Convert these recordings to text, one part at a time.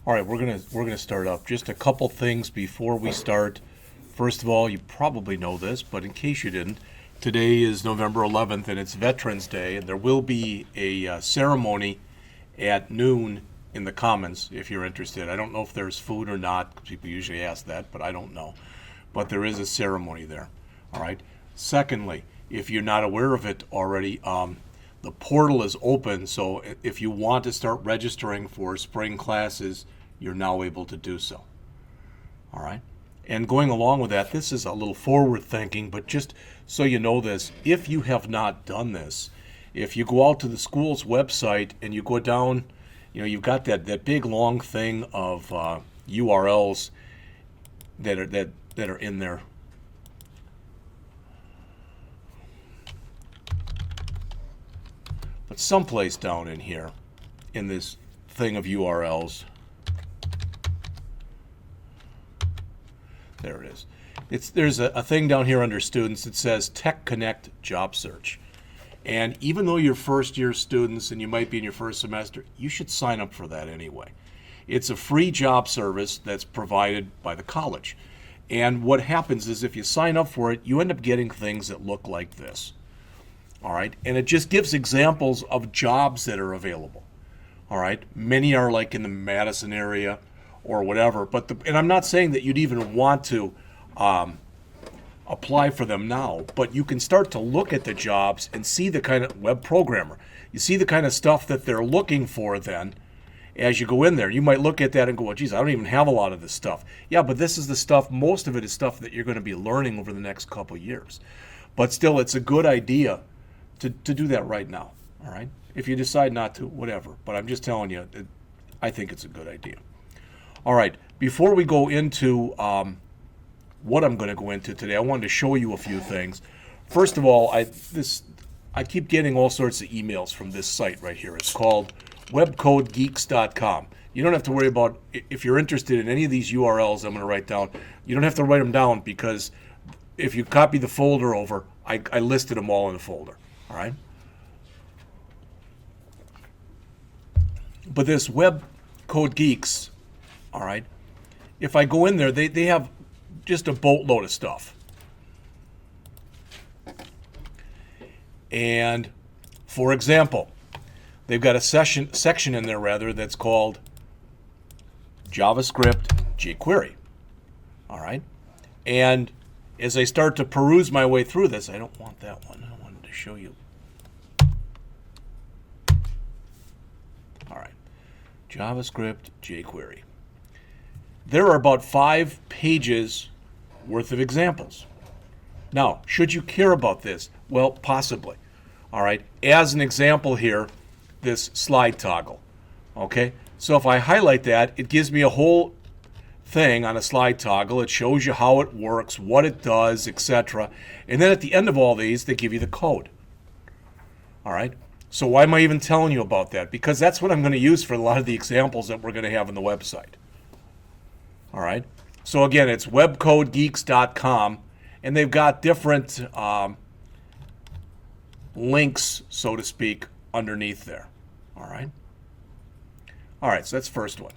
All right, we're gonna start up. Just a couple things before we start. First of all, you probably know this, but in case you didn't, today is November 11th and it's Veterans Day, and there will be a ceremony at noon in the Commons if you're interested. I don't know if there's food or not, 'cause people usually ask that, but I don't know. But there is a ceremony there. All right. Secondly, if you're not aware of it already, the portal is open, so if you want to start registering for spring classes, you're now able to do so. All right. And going along with that, this is a little forward thinking, but just so you know this, if you have not done this, if you go out to the school's website and you go down, you've got that big long thing of URLs that are in there. But someplace down in here, in this thing of URLs, there it is. There's a thing down here under students that says Tech Connect Job Search. And even though you're first year students and you might be in your first semester, you should sign up for that anyway. It's a free job service that's provided by the college. And what happens is if you sign up for it, you end up getting things that look like this. All right, and it just gives examples of jobs that are available. All right, many are like in the Madison area or whatever, and I'm not saying that you'd even want to apply for them now, but you can start to look at the jobs and see the kind of web programmer. You see the kind of stuff that they're looking for then as you go in there. You might look at that and go, well, geez, I don't even have a lot of this stuff. Yeah, but this is the stuff, most of it is stuff that you're going to be learning over the next couple years. But still, it's a good idea to do that right now, all right? If you decide not to, whatever. But I'm just telling you, I think it's a good idea. All right, before we go into what I'm going to go into today, I wanted to show you a few things. First of all, I keep getting all sorts of emails from this site right here. It's called webcodegeeks.com. You don't have to worry about, if you're interested in any of these URLs I'm going to write down, you don't have to write them down because if you copy the folder over, I listed them all in the folder. All right. But this Web Code Geeks, all right, if I go in there, they have just a boatload of stuff. And for example, they've got a section in there rather that's called JavaScript jQuery. All right. And as I start to peruse my way through this, I don't want that one. I wanted to show you. All right. JavaScript jQuery. There are about 5 pages worth of examples. Now, should you care about this? Well, possibly. All right. As an example here, this slide toggle. Okay. So if I highlight that, it gives me a whole thing on a slide toggle. It shows you how it works, what it does, etc. And then at the end of all these, they give you the code. All right. So why am I even telling you about that? Because that's what I'm going to use for a lot of the examples that we're going to have on the website. All right. So again, it's webcodegeeks.com, and they've got different links, so to speak, underneath there. All right. All right. So that's first one.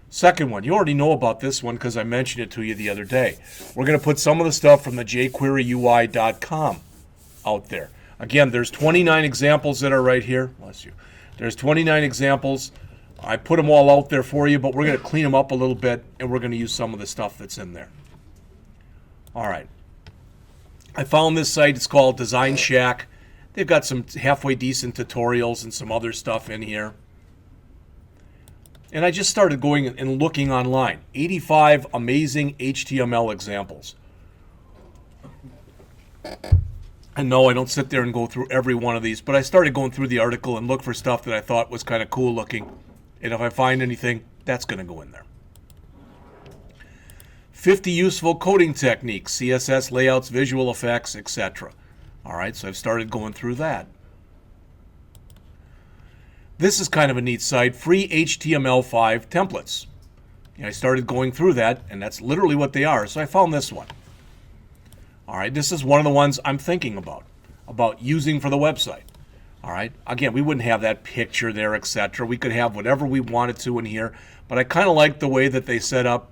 Second one, you already know about this one because I mentioned it to you the other day. We're going to put some of the stuff from the jQueryui.com out there. Again, there's 29 examples that are right here. Bless you. There's 29 examples. I put them all out there for you, but we're going to clean them up a little bit, and we're going to use some of the stuff that's in there. All right. I found this site. It's called Design Shack. They've got some halfway decent tutorials and some other stuff in here. And I just started going and looking online. 85 amazing HTML examples. And no, I don't sit there and go through every one of these, but I started going through the article and look for stuff that I thought was kind of cool looking. And if I find anything, that's going to go in there. 50 useful coding techniques, CSS layouts, visual effects, etc. All right, so I've started going through that. This is kind of a neat site, free HTML5 templates. And I started going through that, and that's literally what they are. So I found this one. All right, this is one of the ones I'm thinking about using for the website. All right. Again, we wouldn't have that picture there, etc. We could have whatever we wanted to in here, but I kind of like the way that they set up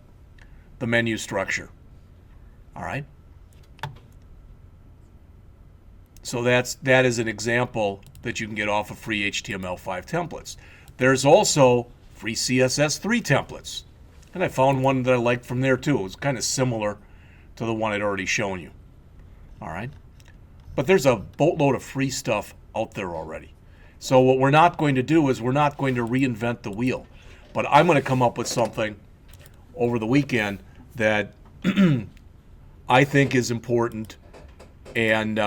the menu structure. All right. So that is an example that you can get off of free HTML5 templates. There's also free CSS3 templates. And I found one that I liked from there too. It was kind of similar to the one I'd already shown you. All right. But there's a boatload of free stuff out there already. So what we're not going to do is we're not going to reinvent the wheel. But I'm going to come up with something over the weekend that I think is important. And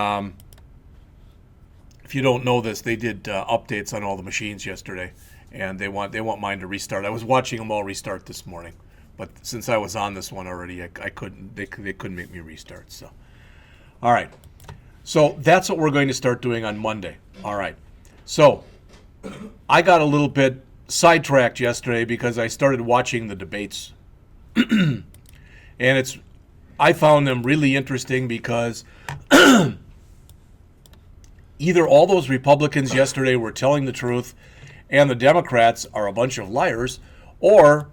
if you don't know this, they did updates on all the machines yesterday, and they want mine to restart. I was watching them all restart this morning, but since I was on this one already, I couldn't. They couldn't make me restart. So, all right. So that's what we're going to start doing on Monday. All right. So I got a little bit sidetracked yesterday because I started watching the debates, and I found them really interesting because either all those Republicans yesterday were telling the truth and the Democrats are a bunch of liars, or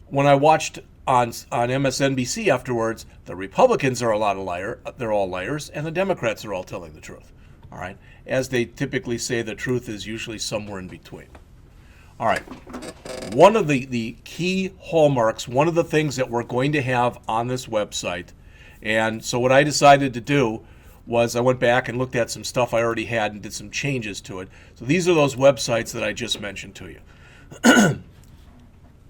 when I watched on MSNBC afterwards, the Republicans are a lot of they're all liars, and the Democrats are all telling the truth. All right? As they typically say, the truth is usually somewhere in between. All right. One of the key hallmarks, one of the things that we're going to have on this website, and so what I decided to do was I went back and looked at some stuff I already had and did some changes to it. So these are those websites that I just mentioned to you.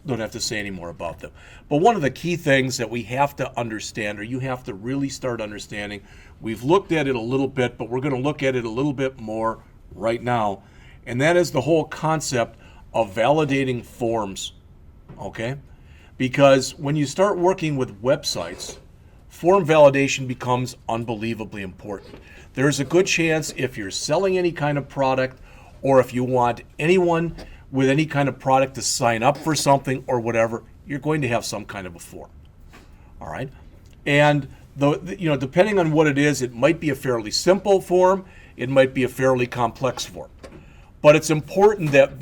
Don't have to say any more about them. But one of the key things that we have to understand, or you have to really start understanding, we've looked at it a little bit, but we're going to look at it a little bit more right now, and that is the whole concept of validating forms, okay? Because when you start working with websites, form validation becomes unbelievably important. There's a good chance if you're selling any kind of product, or if you want anyone with any kind of product to sign up for something or whatever, you're going to have some kind of a form. All right? And depending on what it is, it might be a fairly simple form, it might be a fairly complex form. But it's important that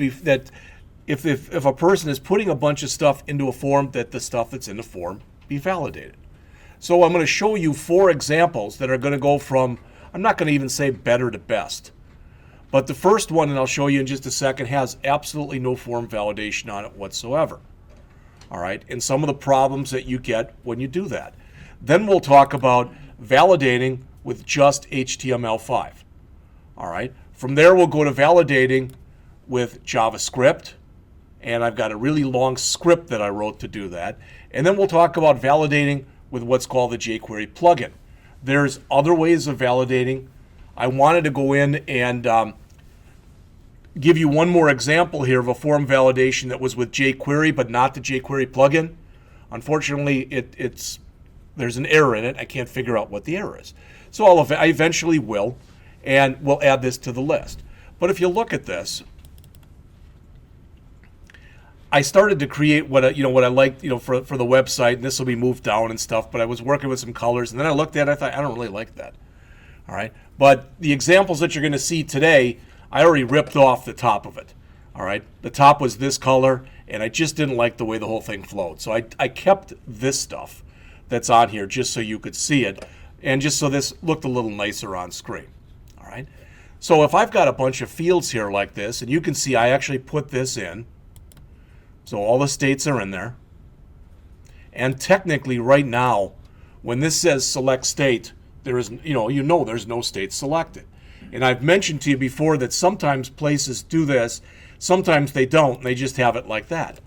if a person is putting a bunch of stuff into a form, that the stuff that's in the form be validated. So I'm going to show you 4 examples that are going to go from, I'm not going to even say better to best. But the first one, and I'll show you in just a second, has absolutely no form validation on it whatsoever. All right, and some of the problems that you get when you do that. Then we'll talk about validating with just HTML5. All right, from there we'll go to validating with JavaScript, and I've got a really long script that I wrote to do that. And then we'll talk about validating with what's called the jQuery plugin. There's other ways of validating. I wanted to go in and give you one more example here of a form validation that was with jQuery, but not the jQuery plugin. Unfortunately, there's an error in it. I can't figure out what the error is. So I eventually will, and we'll add this to the list. But if you look at this, I started to create what I liked, for the website, and this will be moved down and stuff. But I was working with some colors, and then I looked at it, I thought, I don't really like that. All right, but the examples that you're going to see today, I already ripped off the top of it. All right, the top was this color, and I just didn't like the way the whole thing flowed. So I kept this stuff that's on here just so you could see it, and just so this looked a little nicer on screen. All right, so if I've got a bunch of fields here like this, and you can see I actually put this in, so all the states are in there, and technically right now, when this says select state, there is, there's no state selected. And I've mentioned to you before that sometimes places do this, sometimes they don't, and they just have it like that.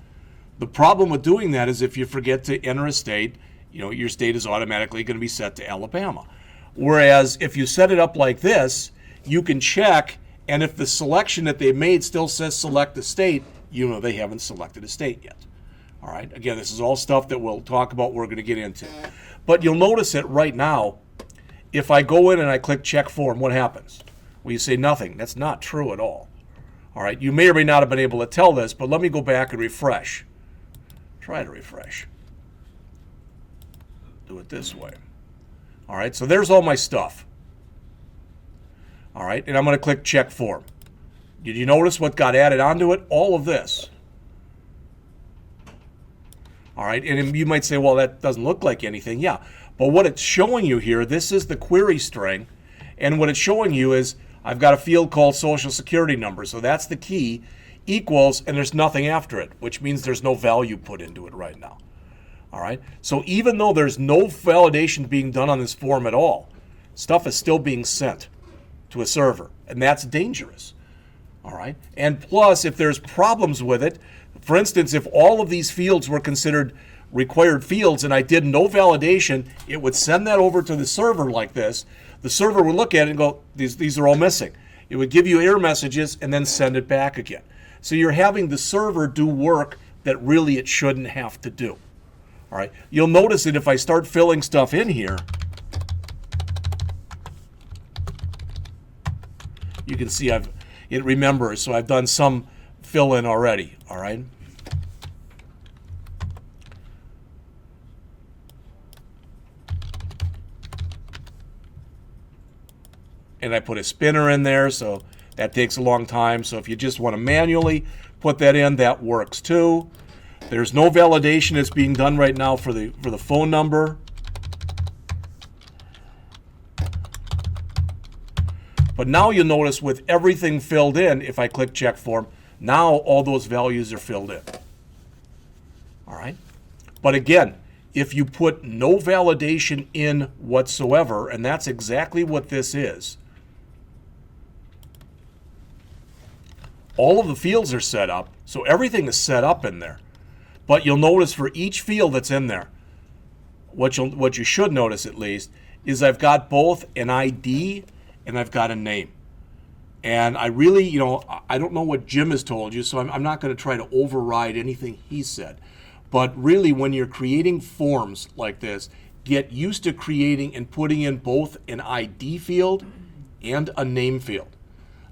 The problem with doing that is if you forget to enter a state, your state is automatically going to be set to Alabama. Whereas if you set it up like this, you can check, and if the selection that they made still says select a state, they haven't selected a state yet. All right, again, this is all stuff that we'll talk about, we're going to get into. But you'll notice that right now, if I go in and I click check form, what happens? Well, you say nothing. That's not true at all. All right, you may or may not have been able to tell this, but let me go back and refresh. Try to refresh. Do it this way. All right, so there's all my stuff. All right, and I'm going to click check form. Did you notice what got added onto it? All of this. All right, and you might say, well, that doesn't look like anything. Yeah, but what it's showing you here, this is the query string, and what it's showing you is I've got a field called Social Security number, so that's the key, equals, and there's nothing after it, which means there's no value put into it right now. All right, so even though there's no validation being done on this form at all, stuff is still being sent to a server, and that's dangerous. All right, and plus, if there's problems with it, for instance, if all of these fields were considered required fields and I did no validation, it would send that over to the server like this. The server would look at it and go, these are all missing. It would give you error messages and then send it back again. So you're having the server do work that really it shouldn't have to do. All right, you'll notice that if I start filling stuff in here, you can see it remembers, so I've done some fill in already. All right. And I put a spinner in there, so that takes a long time. So if you just want to manually put that in, that works too. There's no validation that's being done right now for the phone number. But now you'll notice with everything filled in, if I click check form, now all those values are filled in. All right. But again, if you put no validation in whatsoever, and that's exactly what this is, all of the fields are set up, so everything is set up in there. But you'll notice for each field that's in there, what you should notice at least, is I've got both an ID and I've got a name. And I really, I don't know what Jim has told you, so I'm not going to try to override anything he said. But really, when you're creating forms like this, get used to creating and putting in both an ID field and a name field.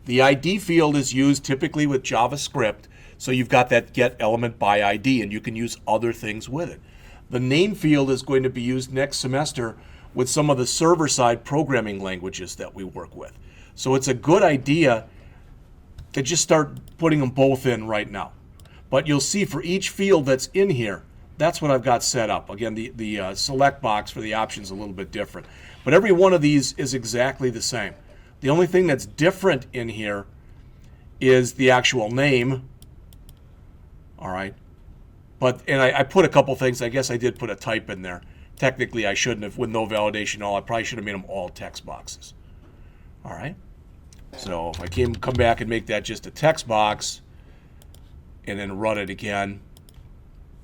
The ID field is used typically with JavaScript, so you've got that get element by ID, and you can use other things with it. The name field is going to be used next semester with some of the server-side programming languages that we work with. So it's a good idea to just start putting them both in right now. But you'll see for each field that's in here, that's what I've got set up. Again, the select box for the option is a little bit different. But every one of these is exactly the same. The only thing that's different in here is the actual name. All right. And I put a couple things. I guess I did put a type in there. Technically, I shouldn't have, with no validation at all. I probably should have made them all text boxes. All right. So if I come back and make that just a text box and then run it again,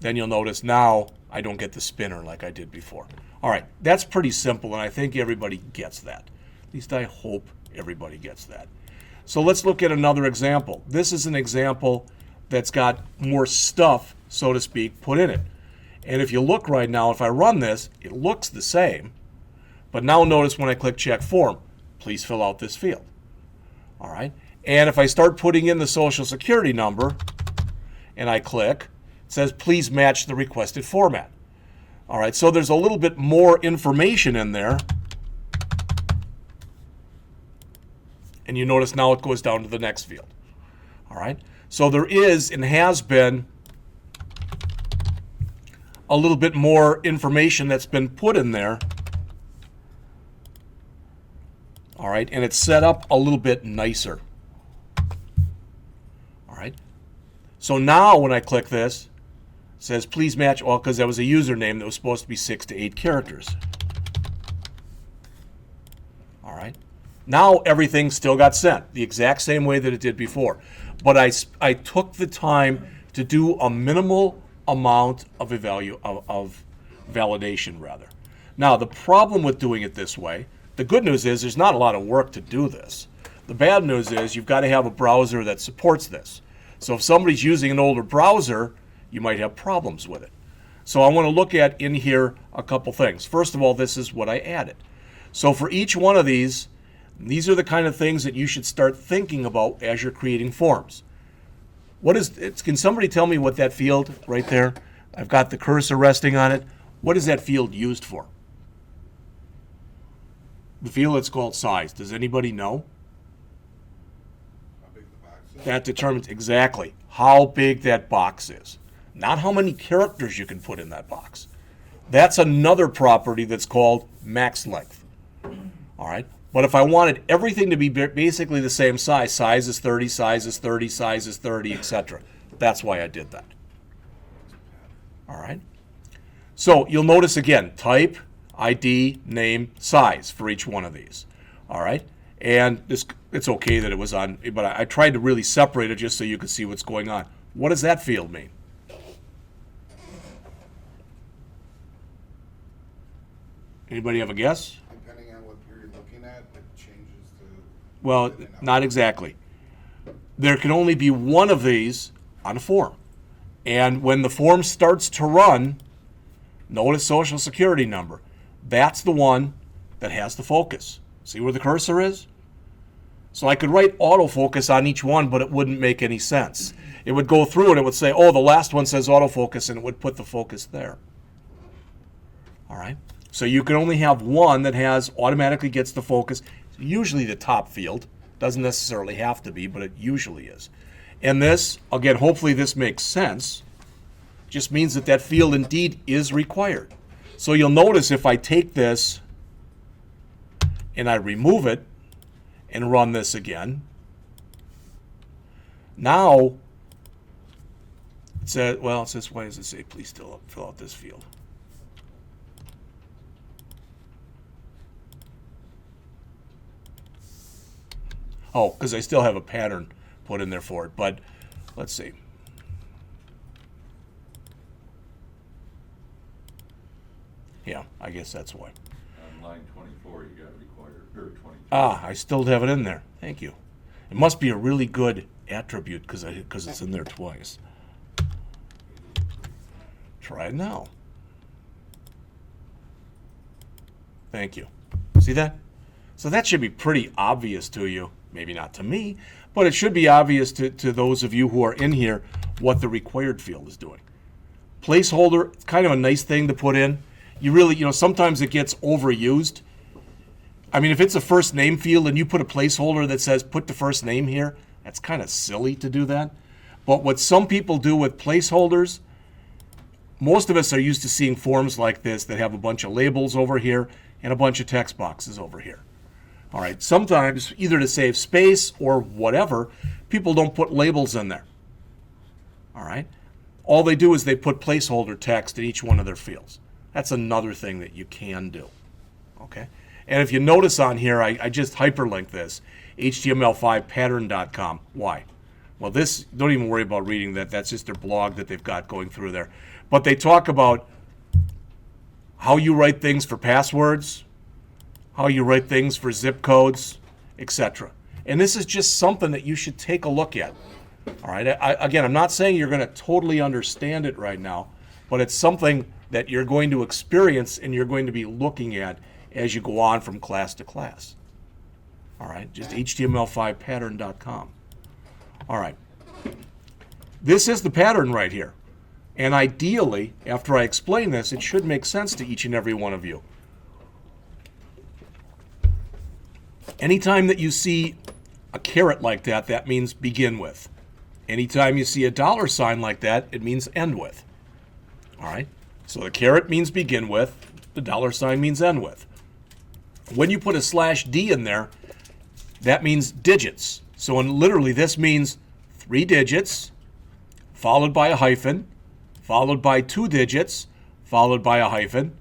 then you'll notice now I don't get the spinner like I did before. All right. That's pretty simple, and I think everybody gets that. At least I hope everybody gets that. So let's look at another example. This is an example that's got more stuff, so to speak, put in it. And if you look right now, if I run this, it looks the same. But now notice when I click check form, please fill out this field. All right. And if I start putting in the Social Security number and I click, it says please match the requested format. All right. So there's a little bit more information in there. And you notice now it goes down to the next field. All right. So there is and has been a little bit more information that's been put in there. All right. And it's set up a little bit nicer. All right. So now when I click this, it says please match, well, because that was a username that was supposed to be 6 to 8 characters. All right. Now everything still got sent the exact same way that it did before. But I took the time to do a minimal amount of validation rather. Now the problem with doing it this way, the good news is there's not a lot of work to do this. The bad news is you've got to have a browser that supports this. So if somebody's using an older browser, you might have problems with it. So I want to look at in here a couple things. First of all, this is what I added. So for each one of these are the kind of things that you should start thinking about as you're creating forms. Can somebody tell me what that field right there, I've got the cursor resting on it, what is that field used for? The field that's called size. Does anybody know? How big the box That determines exactly how big that box is, not how many characters you can put in that box. That's another property that's called max length. All right? But if I wanted everything to be basically the same size, size is 30, size is 30, size is 30, etc. That's why I did that. All right? So you'll notice again, type, ID, name, size for each one of these. All right? And it's okay that it was on, but I tried to really separate it just so you could see what's going on. What does that field mean? Anybody have a guess? Depending on what you're looking at, it changes to... Well, not exactly. There can only be one of these on a form. And when the form starts to run, notice Social Security number. That's the one that has the focus. See where the cursor is? So I could write autofocus on each one, but it wouldn't make any sense. It would go through and it would say, oh, the last one says autofocus, and it would put the focus there. All right? So you can only have one that automatically gets the focus. Usually the top field. Doesn't necessarily have to be, but it usually is. And this, again, hopefully this makes sense, just means that that field indeed is required. So you'll notice if I take this and I remove it and run this again, now it says, well, it says, why does it say please fill out this field? Oh, because I still have a pattern put in there for it. But let's see. Yeah, I guess that's why. On line 24, you got required, or 22. Ah, I still have it in there. Thank you. It must be a really good attribute because it's in there twice. Try it now. Thank you. See that? So that should be pretty obvious to you. Maybe not to me, but it should be obvious to those of you who are in here what the required field is doing. Placeholder, it's kind of a nice thing to put in. You really, sometimes it gets overused. I mean, if it's a first name field and you put a placeholder that says put the first name here, that's kind of silly to do that. But what some people do with placeholders, most of us are used to seeing forms like this that have a bunch of labels over here and a bunch of text boxes over here. All right, sometimes either to save space or whatever, people don't put labels in there. All right, all they do is they put placeholder text in each one of their fields. That's another thing that you can do. Okay, and if you notice on here, I just hyperlink this, HTML5 pattern.com. Why? Well, this, don't even worry about reading that. That's just their blog that they've got going through there. But they talk about how you write things for passwords, how you write things for zip codes, etc. And this is just something that you should take a look at. All right. Again, I'm not saying you're going to totally understand it right now, but it's something that you're going to experience and you're going to be looking at as you go on from class to class. All right. Just HTML5 pattern.com. All right. This is the pattern right here. And ideally, after I explain this, it should make sense to each and every one of you. Anytime that you see a caret like that, that means begin with. Anytime you see a dollar sign like that, it means end with. All right? So the caret means begin with, the dollar sign means end with. When you put a /D in there, that means digits. So literally this means 3 digits, followed by a hyphen, followed by 2 digits, followed by a hyphen,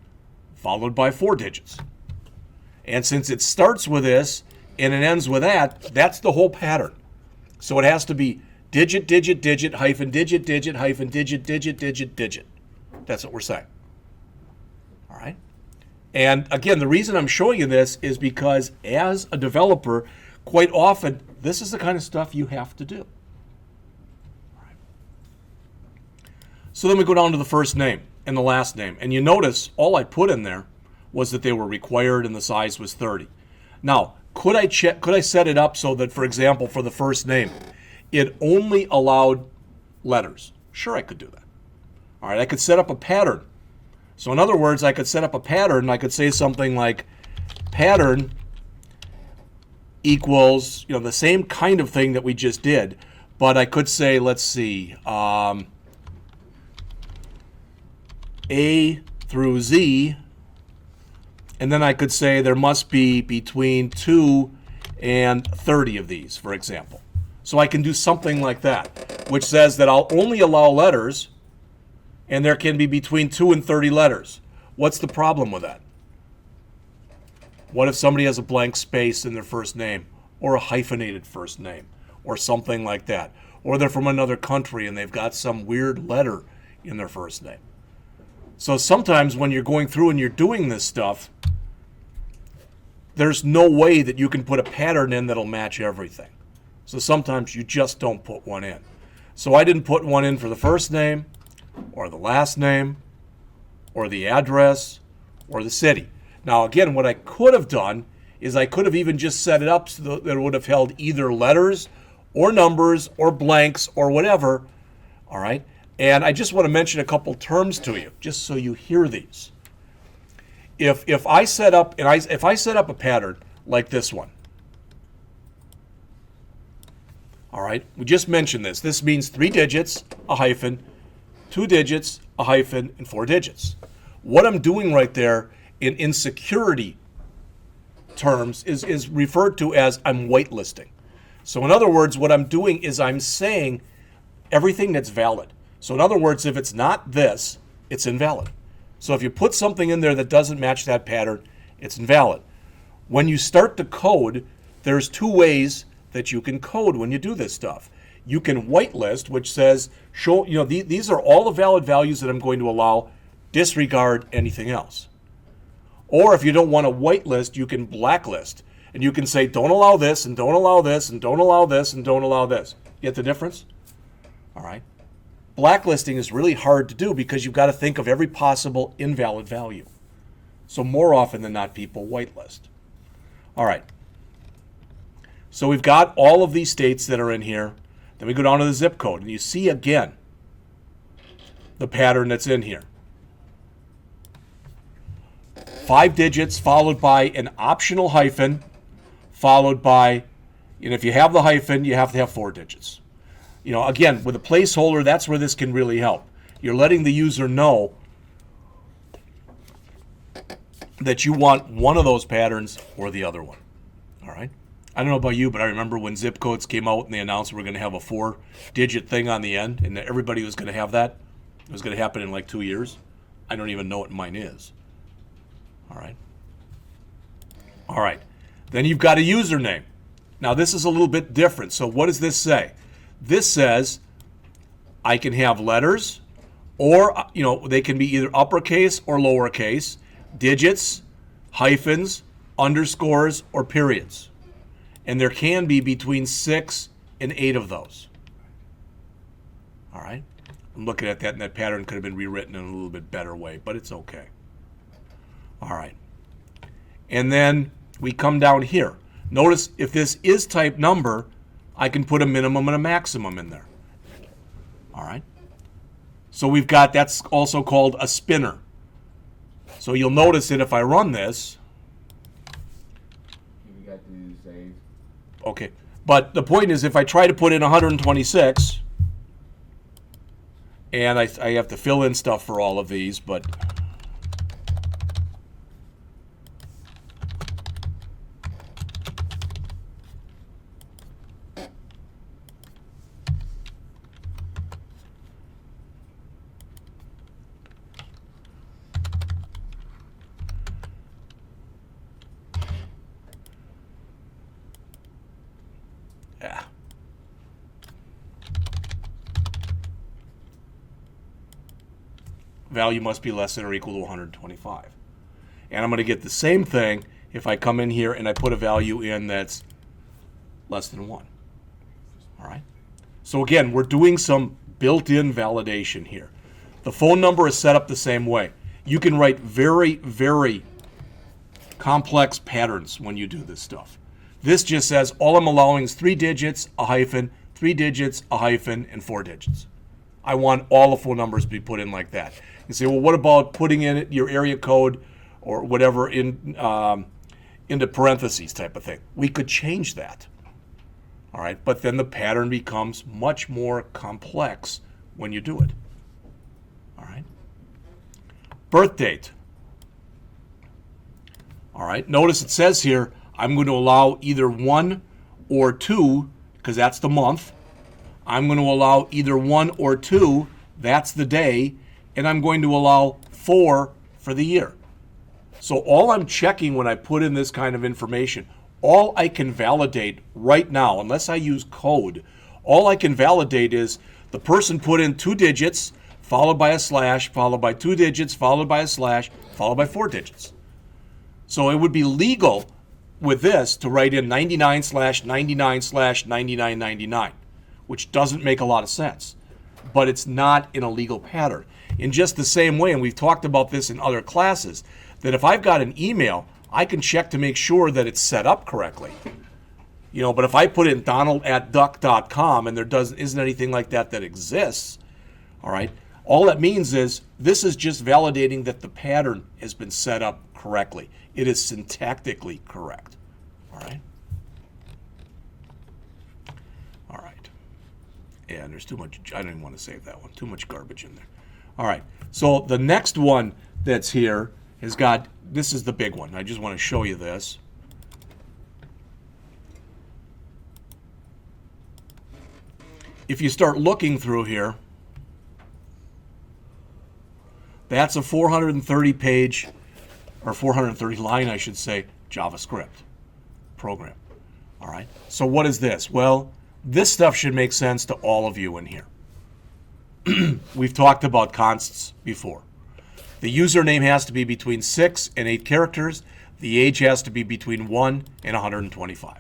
followed by 4 digits. And since it starts with this and it ends with that, that's the whole pattern. So it has to be digit, digit, digit, hyphen, digit, digit, hyphen, digit, digit, digit, digit. That's what we're saying. All right? And again, the reason I'm showing you this is because as a developer, quite often, this is the kind of stuff you have to do. All right. So then we go down to the first name and the last name. And you notice all I put in there was that they were required and the size was 30. Now, could I set it up so that, for example, for the first name, it only allowed letters? Sure, I could do that. All right, I could set up a pattern. So in other words, I could set up a pattern. I could say something like pattern equals, the same kind of thing that we just did, But I could say, let's see, A through Z, and then I could say there must be between 2 and 30 of these, for example. So I can do something like that, which says that I'll only allow letters, and there can be between 2 and 30 letters. What's the problem with that? What if somebody has a blank space in their first name, or a hyphenated first name, or something like that? Or they're from another country and they've got some weird letter in their first name. So sometimes when you're going through and you're doing this stuff, there's no way that you can put a pattern in that'll match everything. So sometimes you just don't put one in. So I didn't put one in for the first name, or the last name, or the address, or the city. Now again, what I could have done is I could have even just set it up so that it would have held either letters or numbers or blanks or whatever, all right? And I just want to mention a couple terms to you, just so you hear these. If I set up a pattern like this one, all right, we just mentioned this. This means 3 digits, a hyphen, 2 digits, a hyphen, and 4 digits. What I'm doing right there in security terms is referred to as I'm whitelisting. So in other words, what I'm doing is I'm saying everything that's valid. So in other words, if it's not this, it's invalid. So if you put something in there that doesn't match that pattern, it's invalid. When you start to code, there's 2 ways that you can code when you do this stuff. You can whitelist, which says, show, these are all the valid values that I'm going to allow, disregard anything else. Or if you don't want to whitelist, you can blacklist. And you can say, don't allow this, and don't allow this, and don't allow this, and don't allow this. Get the difference? All right. Blacklisting is really hard to do because you've got to think of every possible invalid value. So more often than not, people whitelist. All right. So we've got all of these states that are in here. Then we go down to the zip code, and you see again the pattern that's in here. 5 digits followed by an optional hyphen, followed by, and if you have the hyphen, you have to have 4 digits. Again, with a placeholder, that's where this can really help. You're letting the user know that you want one of those patterns or the other one. All right? I don't know about you, but I remember when zip codes came out and they announced we're going to have a 4-digit thing on the end, and that everybody was going to have that. It was going to happen in like 2 years. I don't even know what mine is. All right. All right. Then you've got a username. Now this is a little bit different. So what does this say? This says I can have letters, or they can be either uppercase or lowercase, digits, hyphens, underscores, or periods. And there can be between 6 and 8 of those. All right. I'm looking at that, and that pattern could have been rewritten in a little bit better way, but it's okay. All right. And then we come down here. Notice if this is type number, I can put a minimum and a maximum in there. All right. So we've got, that's also called a spinner. So you'll notice that if I run this. You got to save. Okay. But the point is, if I try to put in 126, and I have to fill in stuff for all of these, but yeah. Value must be less than or equal to 125. And I'm going to get the same thing if I come in here and I put a value in that's less than 1. All right. So again, we're doing some built-in validation here. The phone number is set up the same way. You can write very, very complex patterns when you do this stuff. This just says all I'm allowing is 3 digits, a hyphen, 3 digits, a hyphen, and 4 digits. I want all the phone numbers to be put in like that. You say, well, what about putting in your area code or whatever in into parentheses type of thing? We could change that. All All right, but then the pattern becomes much more complex when you do it. All right. Birth date. All right, notice it says here, I'm going to allow either 1 or 2, because that's the month. I'm going to allow either 1 or 2, that's the day, and I'm going to allow 4 for the year. So all I'm checking when I put in this kind of information, all I can validate right now, unless I use code, all I can validate is the person put in 2 digits, followed by a slash, followed by 2 digits, followed by a slash, followed by 4 digits. So it would be legal with this to write in 99/99/9999, which doesn't make a lot of sense. But it's not in a legal pattern. In just the same way, and we've talked about this in other classes, that if I've got an email, I can check to make sure that it's set up correctly. But if I put in donald@duck.com and there isn't anything like that exists, all right, all that means is this is just validating that the pattern has been set up correctly. It is syntactically correct. All right. All right. And there's too much, I don't even want to save that one. Too much garbage in there. All right. So the next one that's here has got, this is the big one. I just want to show you this. If you start looking through here, that's a 430 page, or 430 line, I should say, JavaScript program. All right. So what is this? Well, this stuff should make sense to all of you in here. We've talked about consts before. The username has to be between 6 and 8 characters. The age has to be between 1 and 125.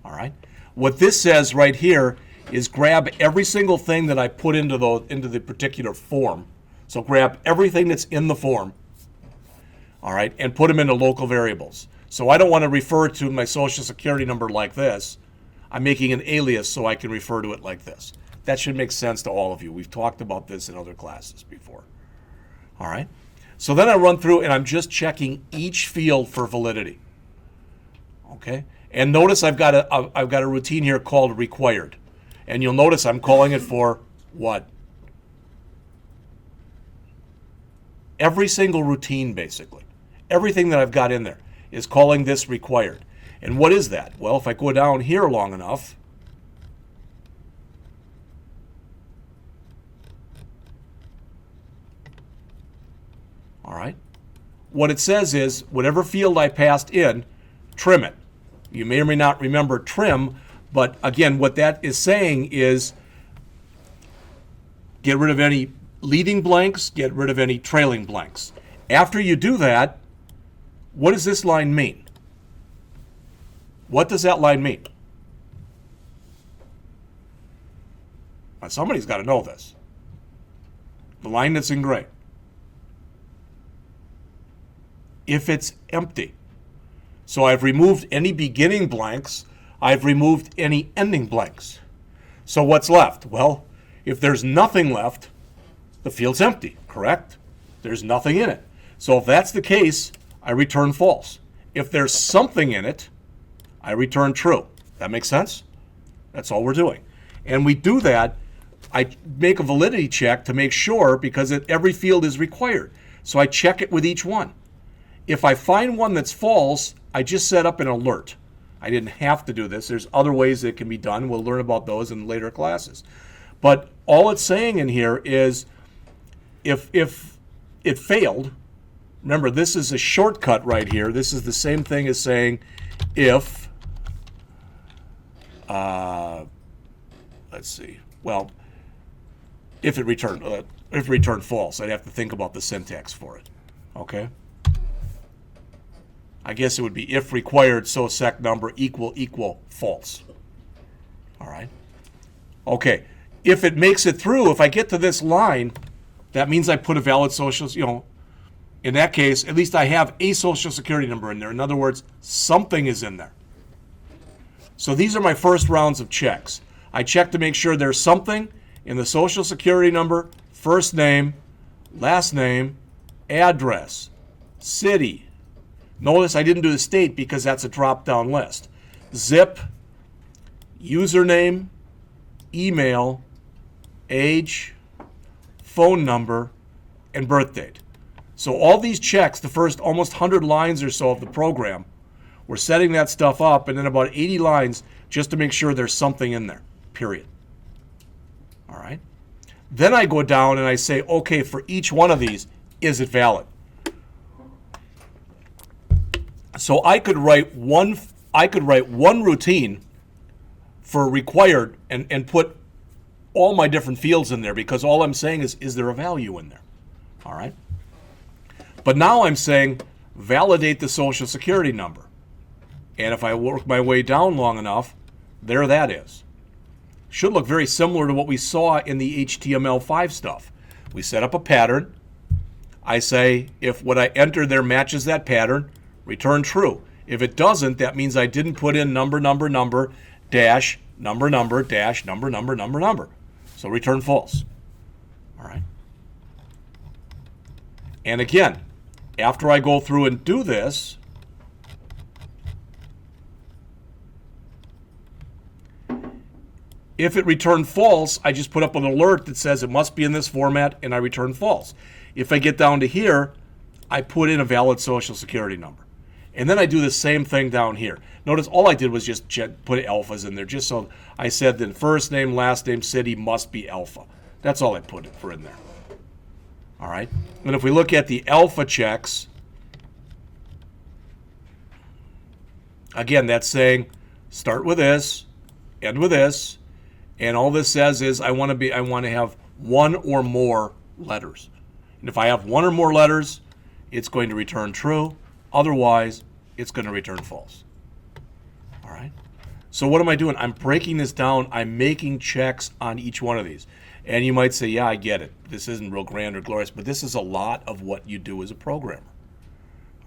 All right. What this says right here is grab every single thing that I put into the particular form. So grab everything that's in the form, all right, and put them into local variables. So I don't want to refer to my social security number like this. I'm making an alias so I can refer to it like this. That should make sense to all of you. We've talked about this in other classes before. All right. So then I run through and I'm just checking each field for validity. Okay. And notice I've got a routine here called required. And you'll notice I'm calling it for what? Every single routine, basically. Everything that I've got in there is calling this required. And what is that? Well, if I go down here long enough, all right, what it says is whatever field I passed in, trim it. You may or may not remember trim, but again, what that is saying is get rid of any leading blanks, get rid of any trailing blanks. After you do that, what does this line mean? What does that line mean? Now, somebody's got to know this. The line that's in gray. If it's empty. So I've removed any beginning blanks. I've removed any ending blanks. So what's left? Well, if there's nothing left, the field's empty, correct? There's nothing in it. So if that's the case, I return false. If there's something in it, I return true. That makes sense? That's all we're doing. And we do that, I make a validity check to make sure because every field is required. So I check it with each one. If I find one that's false, I just set up an alert. I didn't have to do this. There's other ways it can be done. We'll learn about those in later classes. But all it's saying in here is if it failed, remember this is a shortcut right here. This is the same thing as saying if, let's see, well, if it returned false, I'd have to think about the syntax for it, okay? I guess it would be if required, so sec number equal false. All right. Okay. If it makes it through, if I get to this line, that means I put a valid social, in that case, at least I have a social security number in there. In other words, something is in there. So these are my first rounds of checks. I check to make sure there's something in the social security number, first name, last name, address, city. Notice I didn't do the state because that's a drop-down list. Zip, username, email, age, phone number, and birth date. So all these checks, the first almost 100 lines or so of the program, we're setting that stuff up, and then about 80 lines just to make sure there's something in there, period. All right? Then I go down and I say, okay, for each one of these, is it valid? So I could write one routine for required and put all my different fields in there, because all I'm saying is there a value in there? All right? But now I'm saying validate the Social Security number. And if I work my way down long enough, there that is. Should look very similar to what we saw in the HTML5 stuff. We set up a pattern. I say if what I enter there matches that pattern, return true. If it doesn't, that means I didn't put in number, dash, number, dash, number. So return false. All right. And again, after I go through and do this, if it returned false, I just put up an alert that says it must be in this format, and I return false. If I get down to here, I put in a valid Social Security number. And then I do the same thing down here. Notice all I did was just put alphas in there, just so I said then first name, last name, city must be alpha. That's all I put in there. All right? And if we look at the alpha checks, again, that's saying start with this, end with this, and all this says is I want to have one or more letters. And if I have one or more letters, it's going to return true. Otherwise, it's going to return false. All right? So what am I doing? I'm breaking this down. I'm making checks on each one of these. And you might say, yeah, I get it. This isn't real grand or glorious, but this is a lot of what you do as a programmer.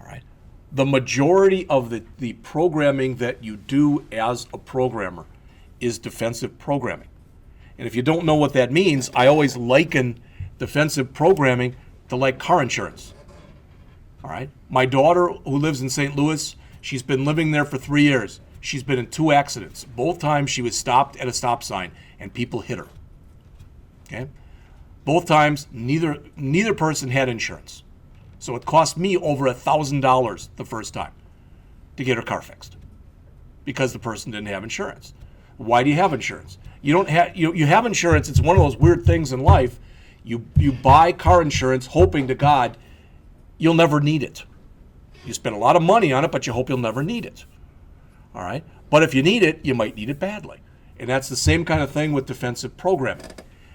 All right? The majority of the programming that you do as a programmer is defensive programming. And if you don't know what that means, I always liken defensive programming to like car insurance. All right? My daughter, who lives in St. Louis, she's been living there for 3 years. She's been in 2 accidents. Both times she was stopped at a stop sign and people hit her. Okay? Both times, neither person had insurance. So it cost me over $1,000 the first time to get her car fixed because the person didn't have insurance. Why do you have insurance? You have insurance. It's one of those weird things in life. You buy car insurance hoping to God you'll never need it. You spend a lot of money on it, but you hope you'll never need it. All right? But if you need it, you might need it badly. And that's the same kind of thing with defensive programming.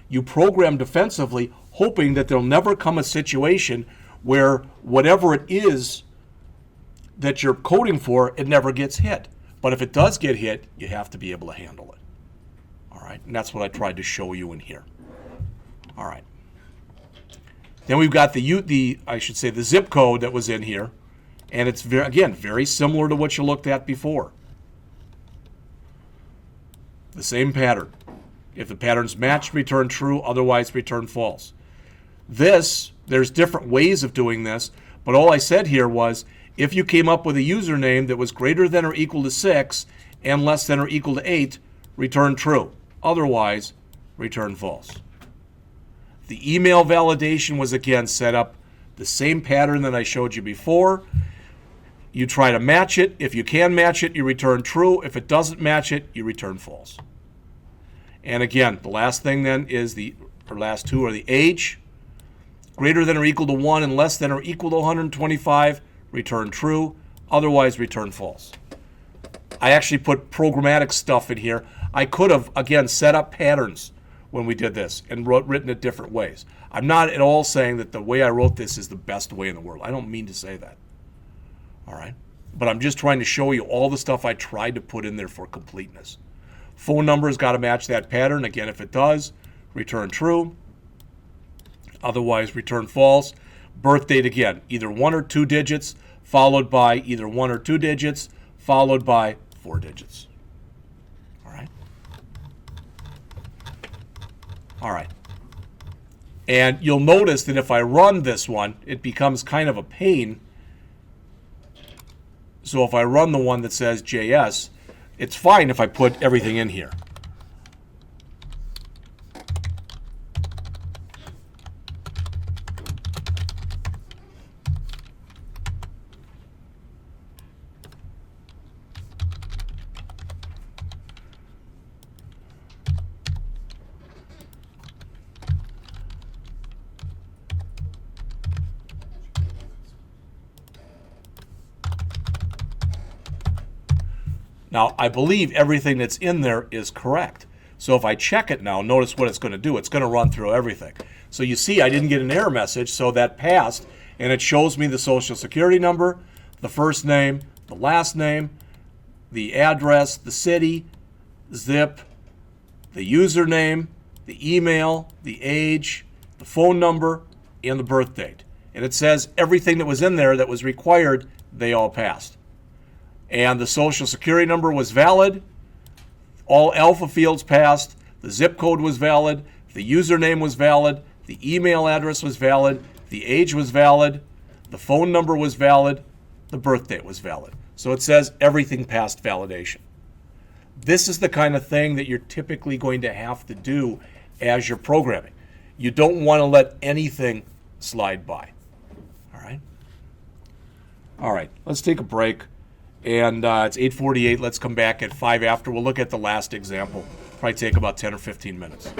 You program defensively hoping that there'll never come a situation where whatever it is that you're coding for, it never gets hit. But if it does get hit, you have to be able to handle it. All right? And that's what I tried to show you in here. All right. Then we've got the zip code that was in here, and it's very similar to what you looked at before. The same pattern. If the pattern's matched, return true, otherwise return false. There's different ways of doing this, but all I said here was if you came up with a username that was greater than or equal to 6 and less than or equal to 8, return true. Otherwise, return false. The email validation was, again, set up the same pattern that I showed you before. You try to match it. If you can match it, you return true. If it doesn't match it, you return false. And again, the last thing then is last two are the age. Greater than or equal to 1 and less than or equal to 125, return true. Otherwise, return false. I actually put programmatic stuff in here. I could have, again, set up patterns when we did this and written it different ways. I'm not at all saying that the way I wrote this is the best way in the world. I don't mean to say that. All right? But I'm just trying to show you all the stuff I tried to put in there for completeness. Phone number's got to match that pattern. Again, if it does, return true. Otherwise, return false. Birth date, again, either 1 or 2 digits, followed by either 1 or 2 digits, followed by 4 digits. All right. And you'll notice that if I run this one, it becomes kind of a pain. So if I run the one that says JS, it's fine if I put everything in here. Now, I believe everything that's in there is correct. So if I check it now, notice what it's going to do. It's going to run through everything. So you see I didn't get an error message, so that passed, and it shows me the Social Security number, the first name, the last name, the address, the city, zip, the username, the email, the age, the phone number, and the birth date. And it says everything that was in there that was required, they all passed. And the Social Security number was valid, all alpha fields passed, the zip code was valid, the username was valid, the email address was valid, the age was valid, the phone number was valid, the birth date was valid. So it says everything passed validation. This is the kind of thing that you're typically going to have to do as you're programming. You don't want to let anything slide by. All right, let's take a break. And it's 8:48. Let's come back at 5 after. We'll look at the last example. Probably take about 10 or 15 minutes.